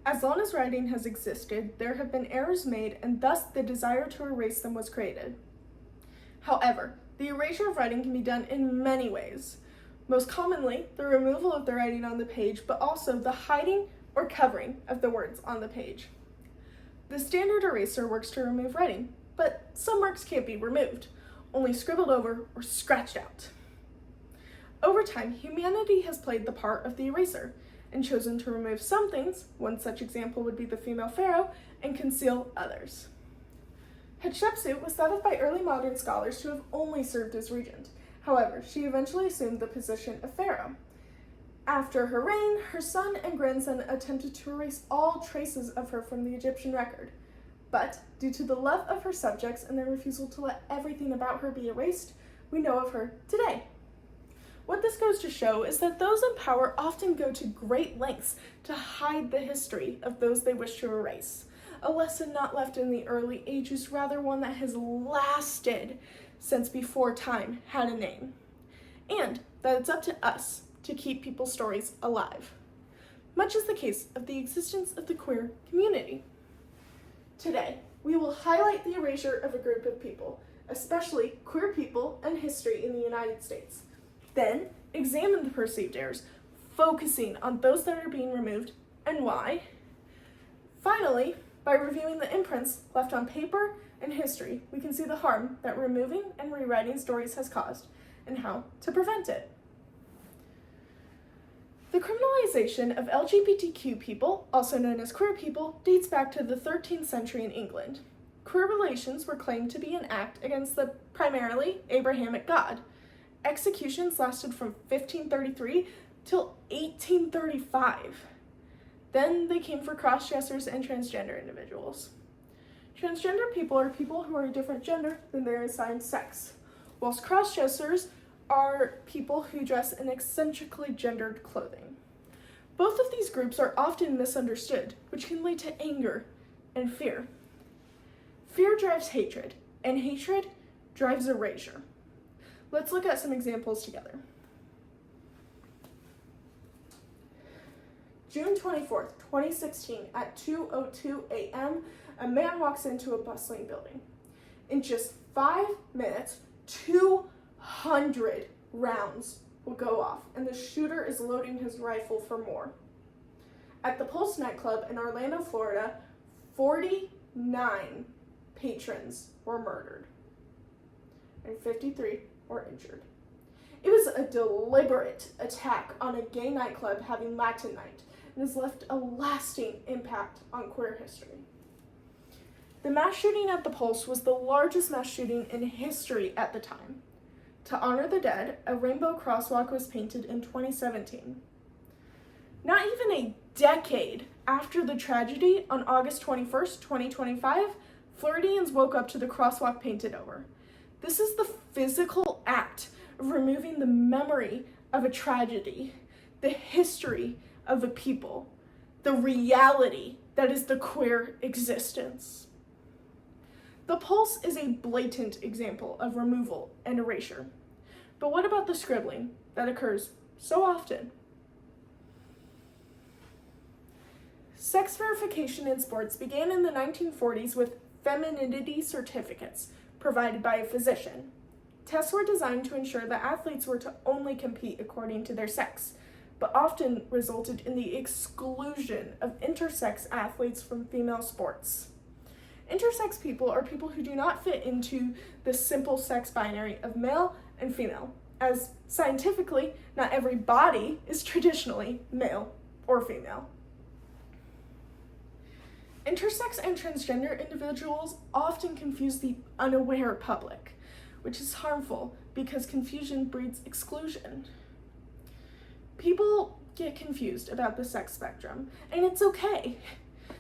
As long as writing has existed, there have been errors made, and thus the desire to erase them was created. However, the erasure of writing can be done in many ways. Most commonly, the removal of the writing on the page, but also the hiding or covering of the words on the page. The standard eraser works to remove writing, but some marks can't be removed, only scribbled over or scratched out. Over time, humanity has played the part of the eraser and chosen to remove some things, one such example would be the female pharaoh, and conceal others. Hatshepsut was thought of by early modern scholars to have only served as regent. However, she eventually assumed the position of pharaoh. After her reign, her son and grandson attempted to erase all traces of her from the Egyptian record. But, due to the love of her subjects and their refusal to let everything about her be erased, we know of her today. What this goes to show is that those in power often go to great lengths to hide the history of those they wish to erase. A lesson not left in the early ages, rather one that has lasted since before time had a name. And that it's up to us to keep people's stories alive. Much is the case of the existence of the queer community. Today, we will highlight the erasure of a group of people, especially queer people and history in the United States. Then, examine the perceived errors, focusing on those that are being removed and why. Finally, by reviewing the imprints left on paper and history, we can see the harm that removing and rewriting stories has caused and how to prevent it. The criminalization of LGBTQ people, also known as queer people, dates back to the 13th century in England. Queer relations were claimed to be an act against the primarily Abrahamic God. Executions lasted from 1533 till 1835. Then they came for cross-dressers and transgender individuals. Transgender people are people who are a different gender than their assigned sex, whilst cross-dressers are people who dress in eccentrically gendered clothing. Both of these groups are often misunderstood, which can lead to anger and fear. Fear drives hatred, and hatred drives erasure. Let's look at some examples together. June 24th, 2016, at 2:02 a.m., a man walks into a bustling building. In just 5 minutes, 200 rounds will go off, and the shooter is loading his rifle for more. At the Pulse nightclub in Orlando, Florida, 49 patrons were murdered, and 53 were injured. It was a deliberate attack on a gay nightclub having Latin night and has left a lasting impact on queer history. The mass shooting at the Pulse was the largest mass shooting in history at the time. To honor the dead, a rainbow crosswalk was painted in 2017. Not even a decade after the tragedy, on August 21st, 2025, Floridians woke up to the crosswalk painted over. This is the physical act of removing the memory of a tragedy, the history of a people, the reality that is the queer existence. The Pulse is a blatant example of removal and erasure. But what about the scribbling that occurs so often? Sex verification in sports began in the 1940s with femininity certificates provided by a physician. Tests were designed to ensure that athletes were to only compete according to their sex, but often resulted in the exclusion of intersex athletes from female sports. Intersex people are people who do not fit into the simple sex binary of male and female, as scientifically, not every body is traditionally male or female. Intersex and transgender individuals often confuse the unaware public, which is harmful because confusion breeds exclusion. People get confused about the sex spectrum, and it's okay.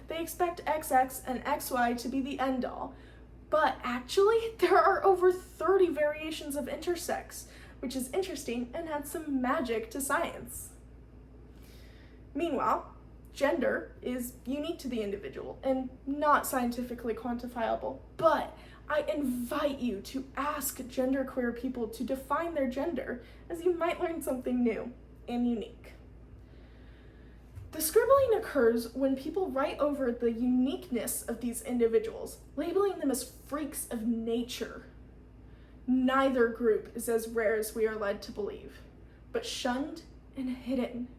They expect XX and XY to be the end-all, but actually there are over 30 variations of intersex, which is interesting and adds some magic to science. Meanwhile, gender is unique to the individual and not scientifically quantifiable, but I invite you to ask genderqueer people to define their gender, as you might learn something new and unique. The scribbling occurs when people write over the uniqueness of these individuals, labeling them as freaks of nature. Neither group is as rare as we are led to believe, but shunned and hidden.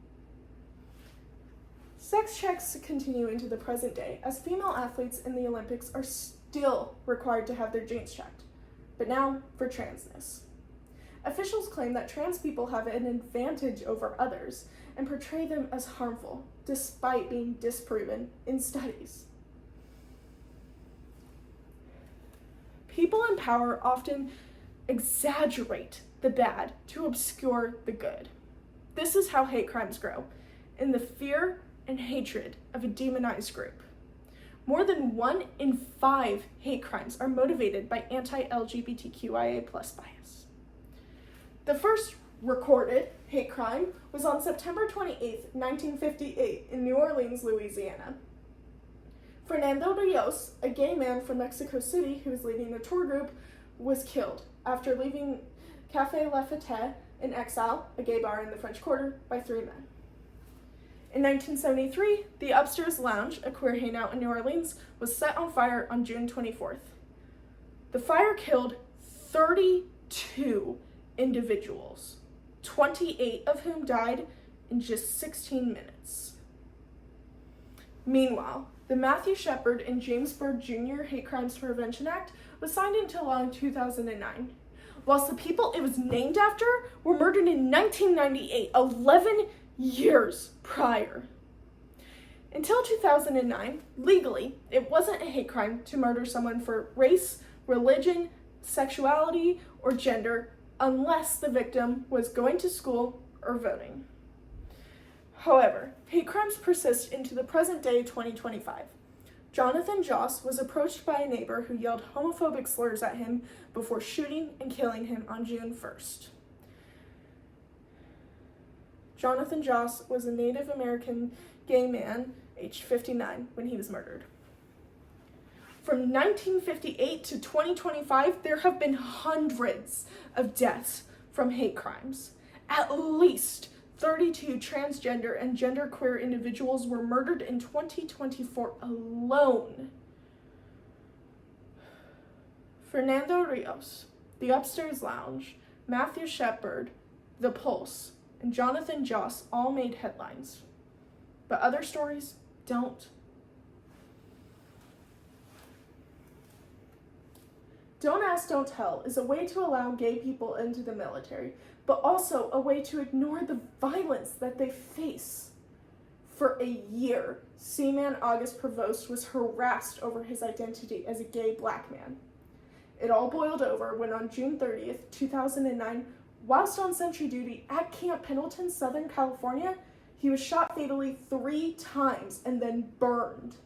Sex checks continue into the present day, as female athletes in the Olympics are still required to have their genes checked, but now for transness. Officials claim that trans people have an advantage over others and portray them as harmful, despite being disproven in studies. People in power often exaggerate the bad to obscure the good. This is how hate crimes grow, in the fear and hatred of a demonized group. More than 1 in 5 hate crimes are motivated by anti-LGBTQIA+ bias. The first recorded hate crime was on September 28, 1958, in New Orleans, Louisiana. Fernando Rios, a gay man from Mexico City who was leading a tour group, was killed after leaving Café La Fête in Exile, a gay bar in the French Quarter, by 3 men. In 1973, the Upstairs Lounge, a queer hangout in New Orleans, was set on fire on June 24th. The fire killed 32 individuals, 28 of whom died in just 16 minutes. Meanwhile, the Matthew Shepard and James Byrd Jr. Hate Crimes Prevention Act was signed into law in 2009, whilst the people it was named after were murdered in 1998, 11 years prior. Until 2009, legally, it wasn't a hate crime to murder someone for race, religion, sexuality, or gender, unless the victim was going to school or voting. However, hate crimes persist into the present day 2025. Jonathan Joss was approached by a neighbor who yelled homophobic slurs at him before shooting and killing him on June 1st. Jonathan Joss was a Native American gay man, aged 59, when he was murdered. From 1958 to 2025, there have been hundreds of deaths from hate crimes. At least 32 transgender and genderqueer individuals were murdered in 2024 alone. Fernando Rios, the Upstairs Lounge, Matthew Shepard, The Pulse, and Jonathan Joss all made headlines. But other stories don't. Don't Ask, Don't Tell is a way to allow gay people into the military, but also a way to ignore the violence that they face. For a year, Seaman August Provost was harassed over his identity as a gay black man. It all boiled over when on June 30th, 2009, whilst on sentry duty at Camp Pendleton, Southern California, he was shot fatally 3 times and then burned.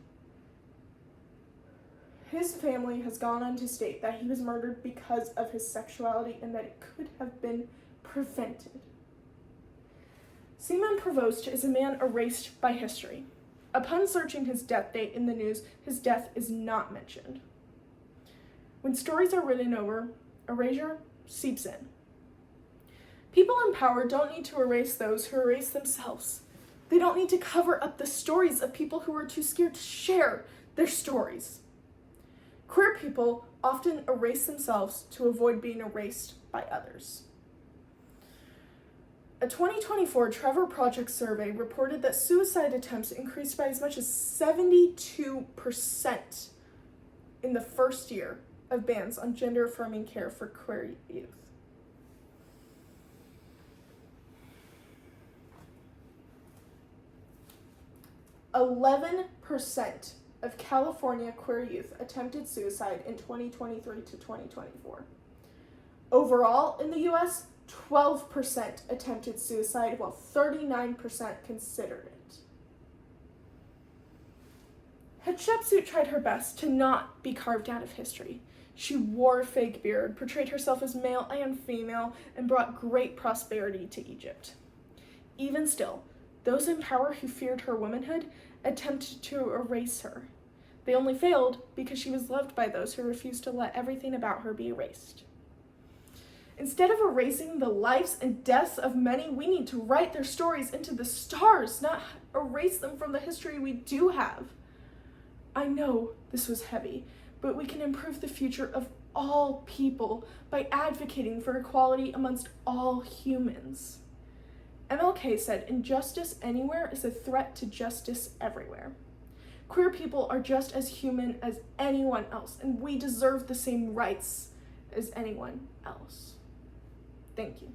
His family has gone on to state that he was murdered because of his sexuality and that it could have been prevented. Seaman Provost is a man erased by history. Upon searching his death date in the news, his death is not mentioned. When stories are written over, erasure seeps in. People in power don't need to erase those who erase themselves. They don't need to cover up the stories of people who are too scared to share their stories. Queer people often erase themselves to avoid being erased by others. A 2024 Trevor Project survey reported that suicide attempts increased by as much as 72% in the first year of bans on gender-affirming care for queer youth. %11% of California queer youth attempted suicide in 2023 to 2024. Overall, in the U.S., 12% attempted suicide, while 39% considered it. Hatshepsut tried her best to not be carved out of history. She wore a fake beard, portrayed herself as male and female, and brought great prosperity to Egypt. Even still, those in power who feared her womanhood attempted to erase her. They only failed because she was loved by those who refused to let everything about her be erased. Instead of erasing the lives and deaths of many, we need to write their stories into the stars, not erase them from the history we do have. I know this was heavy, but we can improve the future of all people by advocating for equality amongst all humans. MLK said, "Injustice anywhere is a threat to justice everywhere." Queer people are just as human as anyone else, and we deserve the same rights as anyone else. Thank you.